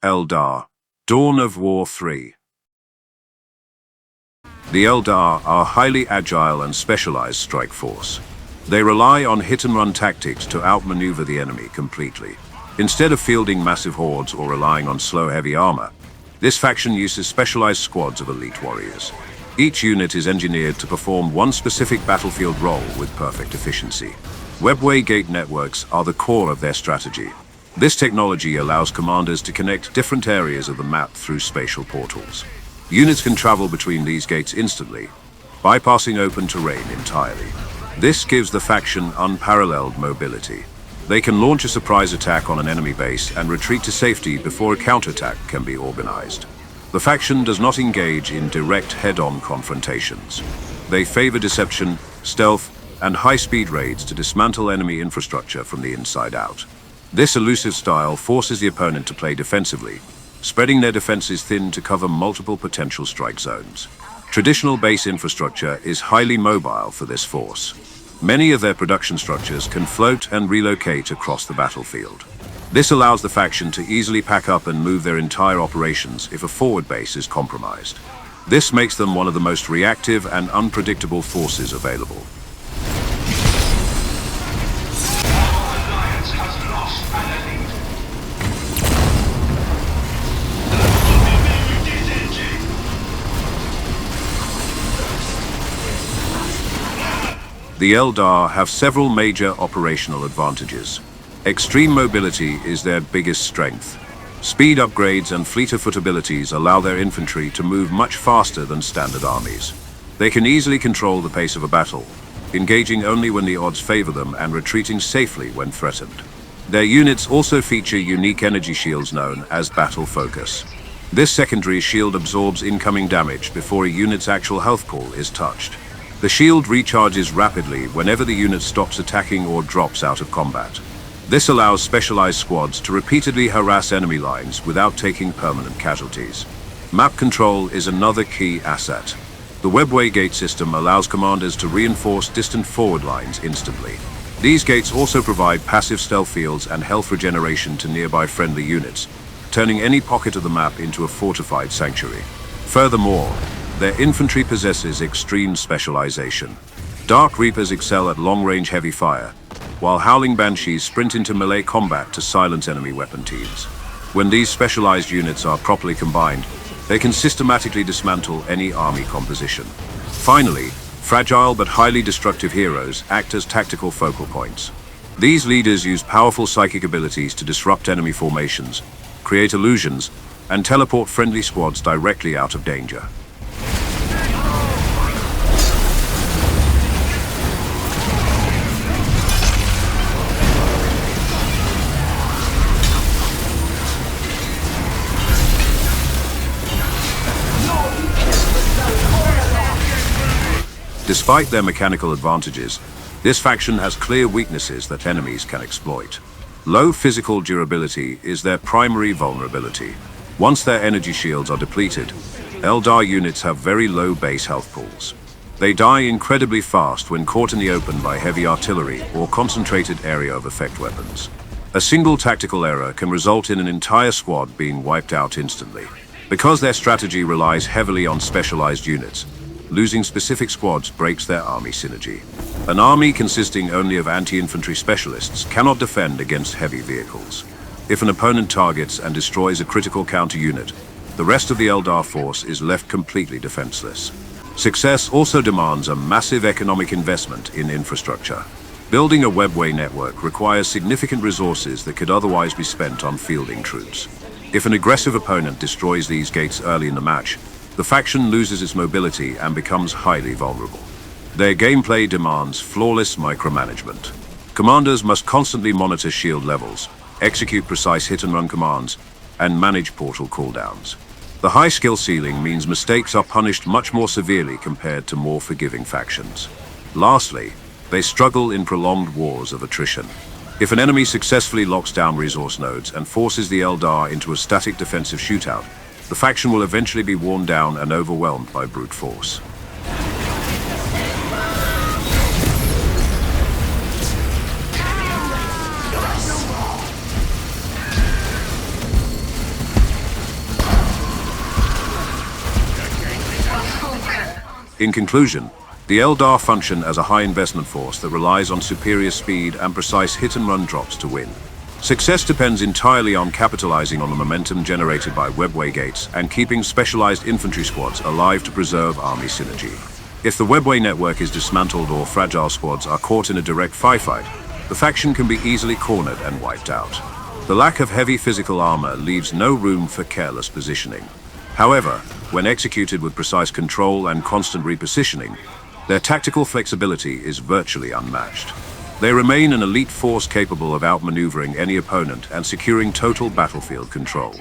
Eldar, Dawn of War 3. The Eldar are a highly agile and specialized strike force. They rely on hit-and-run tactics to outmaneuver the enemy completely. Instead of fielding massive hordes or relying on slow, heavy armor, this faction uses specialized squads of elite warriors. Each unit is engineered to perform one specific battlefield role with perfect efficiency. Webway gate networks are the core of their strategy. This technology allows commanders to connect different areas of the map through spatial portals. Units can travel between these gates instantly, bypassing open terrain entirely. This gives the faction unparalleled mobility. They can launch a surprise attack on an enemy base and retreat to safety before a counterattack can be organized. The faction does not engage in direct head-on confrontations. They favor deception, stealth, and high-speed raids to dismantle enemy infrastructure from the inside out. This elusive style forces the opponent to play defensively, spreading their defenses thin to cover multiple potential strike zones. Traditional base infrastructure is highly mobile for this force. Many of their production structures can float and relocate across the battlefield. This allows the faction to easily pack up and move their entire operations if a forward base is compromised. This makes them one of the most reactive and unpredictable forces available. The Eldar have several major operational advantages. Extreme mobility is their biggest strength. Speed upgrades and fleet-of-foot abilities allow their infantry to move much faster than standard armies. They can easily control the pace of a battle, engaging only when the odds favor them and retreating safely when threatened. Their units also feature unique energy shields known as Battle Focus. This secondary shield absorbs incoming damage before a unit's actual health pool is touched. The shield recharges rapidly whenever the unit stops attacking or drops out of combat. This allows specialized squads to repeatedly harass enemy lines without taking permanent casualties. Map control is another key asset. The Webway gate system allows commanders to reinforce distant forward lines instantly. These gates also provide passive stealth fields and health regeneration to nearby friendly units, turning any pocket of the map into a fortified sanctuary. Furthermore, their infantry possesses extreme specialization. Dark Reapers excel at long-range heavy fire, while Howling Banshees sprint into melee combat to silence enemy weapon teams. When these specialized units are properly combined, they can systematically dismantle any army composition. Finally, fragile but highly destructive heroes act as tactical focal points. These leaders use powerful psychic abilities to disrupt enemy formations, create illusions, and teleport friendly squads directly out of danger. Despite their mechanical advantages, this faction has clear weaknesses that enemies can exploit. Low physical durability is their primary vulnerability. Once their energy shields are depleted, Eldar units have very low base health pools. They die incredibly fast when caught in the open by heavy artillery or concentrated area of effect weapons. A single tactical error can result in an entire squad being wiped out instantly. Because their strategy relies heavily on specialized units, losing specific squads breaks their army synergy. An army consisting only of anti-infantry specialists cannot defend against heavy vehicles. If an opponent targets and destroys a critical counter unit, the rest of the Eldar force is left completely defenseless. Success also demands a massive economic investment in infrastructure. Building a webway network requires significant resources that could otherwise be spent on fielding troops. If an aggressive opponent destroys these gates early in the match, the faction loses its mobility and becomes highly vulnerable. Their gameplay demands flawless micromanagement. Commanders must constantly monitor shield levels, execute precise hit-and-run commands, and manage portal cooldowns. The high skill ceiling means mistakes are punished much more severely compared to more forgiving factions. Lastly, they struggle in prolonged wars of attrition. If an enemy successfully locks down resource nodes and forces the Eldar into a static defensive shootout, the faction will eventually be worn down and overwhelmed by brute force. In conclusion, the Eldar function as a high-investment force that relies on superior speed and precise hit-and-run drops to win. Success depends entirely on capitalizing on the momentum generated by webway gates and keeping specialized infantry squads alive to preserve army synergy. If the webway network is dismantled or fragile squads are caught in a direct firefight, the faction can be easily cornered and wiped out. The lack of heavy physical armor leaves no room for careless positioning. However, when executed with precise control and constant repositioning, their tactical flexibility is virtually unmatched. They remain an elite force capable of outmaneuvering any opponent and securing total battlefield control.